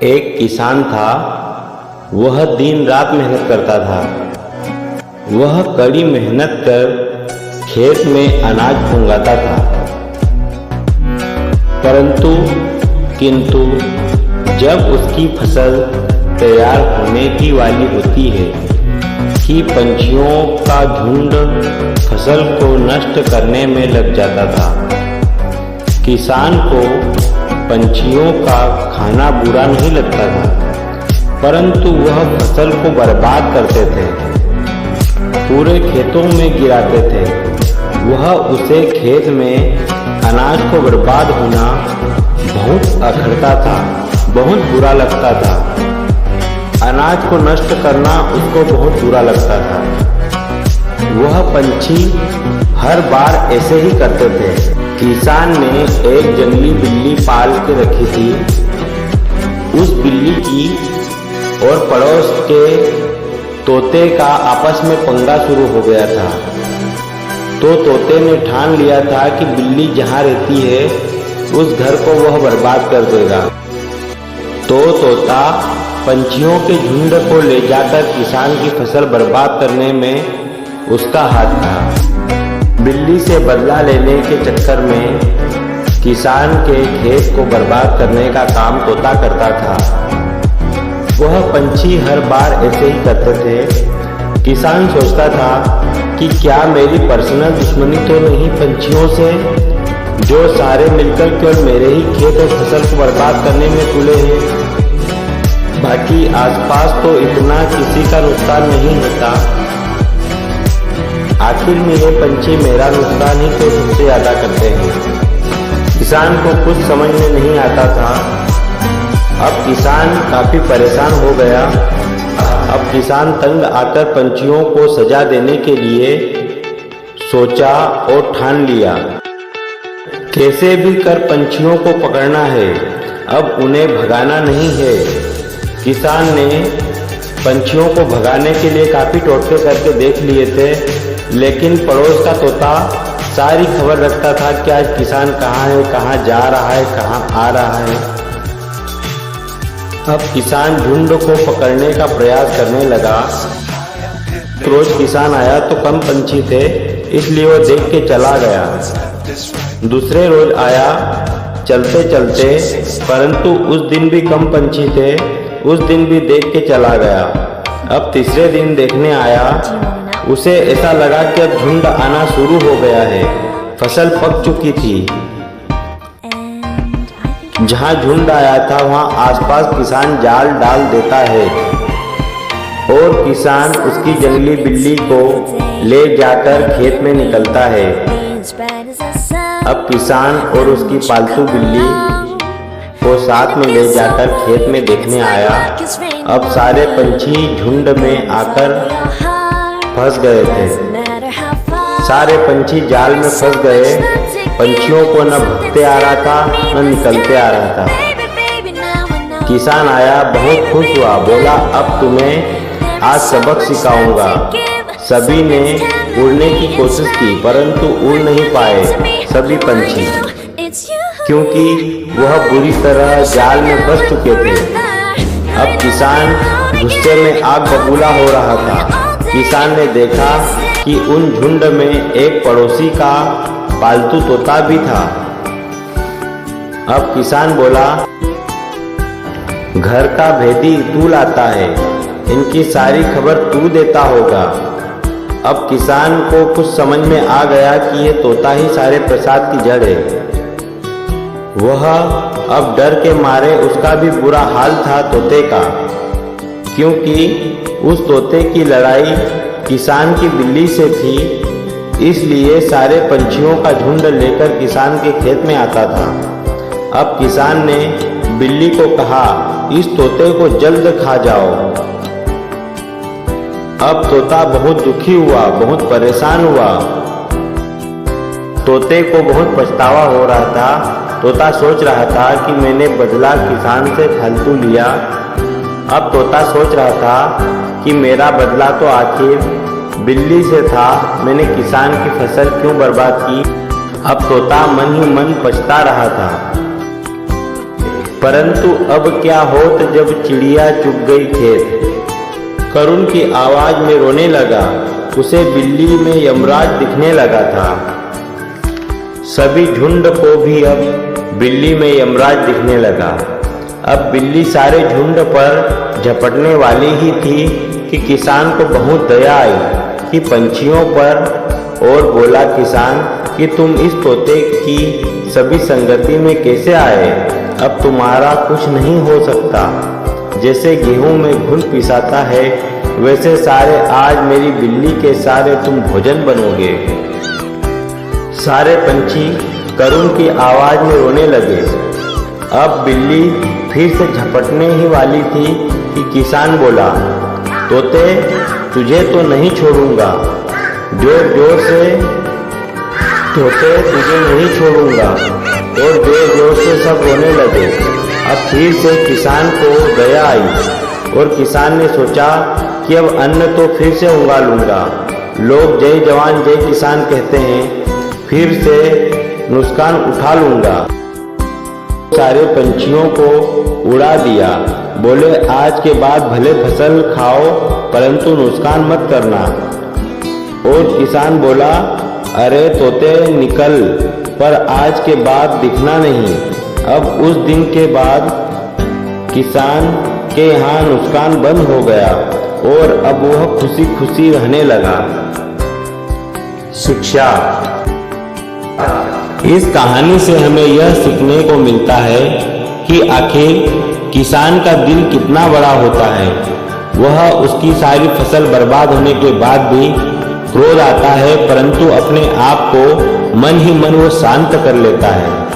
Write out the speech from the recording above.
एक किसान था। वह दिन रात मेहनत करता था। वह कड़ी मेहनत कर खेत में अनाज उगाता था। किंतु जब उसकी फसल तैयार होने की वाली होती है कि पंछियों का झुंड फसल को नष्ट करने में लग जाता था। किसान को पंछियों का खाना बुरा नहीं लगता था, परंतु वह फसल को बर्बाद करते थे, पूरे खेतों में गिराते थे। वह उसे खेत में अनाज को बर्बाद होना बहुत अखरता था, बहुत बुरा लगता था। अनाज को नष्ट करना उसको बहुत बुरा लगता था। वह पंछी हर बार ऐसे ही करते थे। किसान ने एक जंगली बिल्ली पाल के रखी थी। उस बिल्ली की और पड़ोस के तोते का आपस में पंगा शुरू हो गया था। तो तोते ने ठान लिया था कि बिल्ली जहाँ रहती है उस घर को वह बर्बाद कर देगा। तो तोता पंछियों के झुंड को ले जाकर किसान की फसल बर्बाद करने में उसका हाथ था। बिल्ली से बदला लेने के चक्कर में किसान के खेत को बर्बाद करने का काम तोता करता था। वह पंछी हर बार ऐसे ही करते थे। किसान सोचता था कि क्या मेरी पर्सनल दुश्मनी तो नहीं पंछियों से, जो सारे मिलकर केवल मेरे ही खेत और फसल को बर्बाद करने में तुले हैं। बाकी आसपास तो इतना किसी का नुकसान नहीं होता। आखिर में ये पंछी मेरा नुकसान ही तो सबसे ज्यादा करते हैं। किसान को कुछ समझ में नहीं आता था। अब किसान काफी परेशान हो गया। अब किसान तंग आकर पंछियों को सजा देने के लिए सोचा और ठान लिया, कैसे भी कर पंछियों को पकड़ना है, अब उन्हें भगाना नहीं है। किसान ने पंछियों को भगाने के लिए काफी टोटके करके देख लिए थे, लेकिन पड़ोस का तोता सारी खबर रखता था कि आज किसान कहाँ है, कहाँ जा रहा है, कहाँ आ रहा है। अब किसान झुंड को पकड़ने का प्रयास करने लगा। रोज किसान आया तो कम पंछी थे, इसलिए वो देख के चला गया। दूसरे रोज आया चलते चलते, परंतु उस दिन भी कम पंछी थे, उस दिन भी देख के चला गया। अब तीसरे दिन देखने आया। उसे ऐसा लगा कि अब झुंड आना शुरू हो गया है। फसल पक चुकी थी। जहाँ झुंड आया था वहाँ आसपास किसान जाल डाल देता है और किसान उसकी जंगली बिल्ली को ले जाकर खेत में निकलता है। अब किसान और उसकी पालतू बिल्ली को साथ में ले जाकर खेत में देखने आया। अब सारे पंछी झुंड में आकर फंस गए थे। सारे पंछी जाल में फंस गए। पंछियों को न भगते आ रहा था न निकलते आ रहा था। किसान आया, बहुत खुश हुआ, बोला अब तुम्हें आज सबक सिखाऊंगा। सभी ने उड़ने की कोशिश की, परंतु उड़ नहीं पाए सभी पंछी, क्योंकि वह बुरी तरह जाल में फंस चुके थे। अब किसान गुस्से में आग बबूला हो रहा था। किसान ने देखा कि उन झुंड में एक पड़ोसी का पालतू तोता भी था। अब किसान बोला, घर का भेदी तू लाता है, इनकी सारी खबर तू देता होगा। अब किसान को कुछ समझ में आ गया कि ये तोता ही सारे प्रसाद की जड़ है। वह अब डर के मारे, उसका भी बुरा हाल था तोते का, क्योंकि उस तोते की लड़ाई किसान की बिल्ली से थी। इसलिए सारे पंछियों का झुंड लेकर किसान के खेत में आता था। अब किसान ने बिल्ली को कहा, इस तोते को जल्द खा जाओ। अब तोता बहुत दुखी हुआ, बहुत परेशान हुआ। तोते को बहुत पछतावा हो रहा था। तोता सोच रहा था कि मैंने बदला किसान से फालतू लिया। अब तोता सोच रहा था कि मेरा बदला तो आखिर बिल्ली से था, मैंने किसान की फसल क्यों बर्बाद की। अब तोता मन ही मन पछता रहा था। परंतु अब क्या होत जब चिड़िया चुग गई खेत। करुण की आवाज में रोने लगा। उसे बिल्ली में यमराज दिखने लगा था। सभी झुंड को भी अब बिल्ली में यमराज दिखने लगा। अब बिल्ली सारे झुंड पर झपटने वाली ही थी कि किसान को बहुत दया आई कि पंछियों पर, और बोला किसान कि तुम इस तोते की सभी संगति में कैसे आए। अब तुम्हारा कुछ नहीं हो सकता। जैसे गेहूं में घुल पिसाता है वैसे सारे आज मेरी बिल्ली के सारे तुम भोजन बनोगे। सारे पंछी करुण की आवाज में रोने लगे। अब बिल्ली फिर से झपटने ही वाली थी कि किसान बोला, तोते तुझे तो नहीं छोड़ूंगा। जोर जोर से तोते तुझे नहीं छोड़ूंगा। और जोर जोर से सब रोने लगे। अब फिर से किसान को दया आई और किसान ने सोचा कि अब अन्न तो फिर से उगा लूंगा। लोग जय जवान जय किसान कहते हैं, फिर से नुकसान उठा लूंगा। सारे पंछियों को उड़ा दिया। बोले आज के बाद भले फसल खाओ परंतु नुकसान मत करना। और किसान बोला, अरे तोते निकल, पर आज के बाद दिखना नहीं। अब उस दिन के बाद किसान के यहाँ नुकसान बंद हो गया और अब वह खुशी खुशी रहने लगा। शिक्षा। इस कहानी से हमें यह सीखने को मिलता है कि आखिर किसान का दिल कितना बड़ा होता है। वह उसकी सारी फसल बर्बाद होने के बाद भी क्रोध आता है परंतु अपने आप को मन ही मन वो शांत कर लेता है।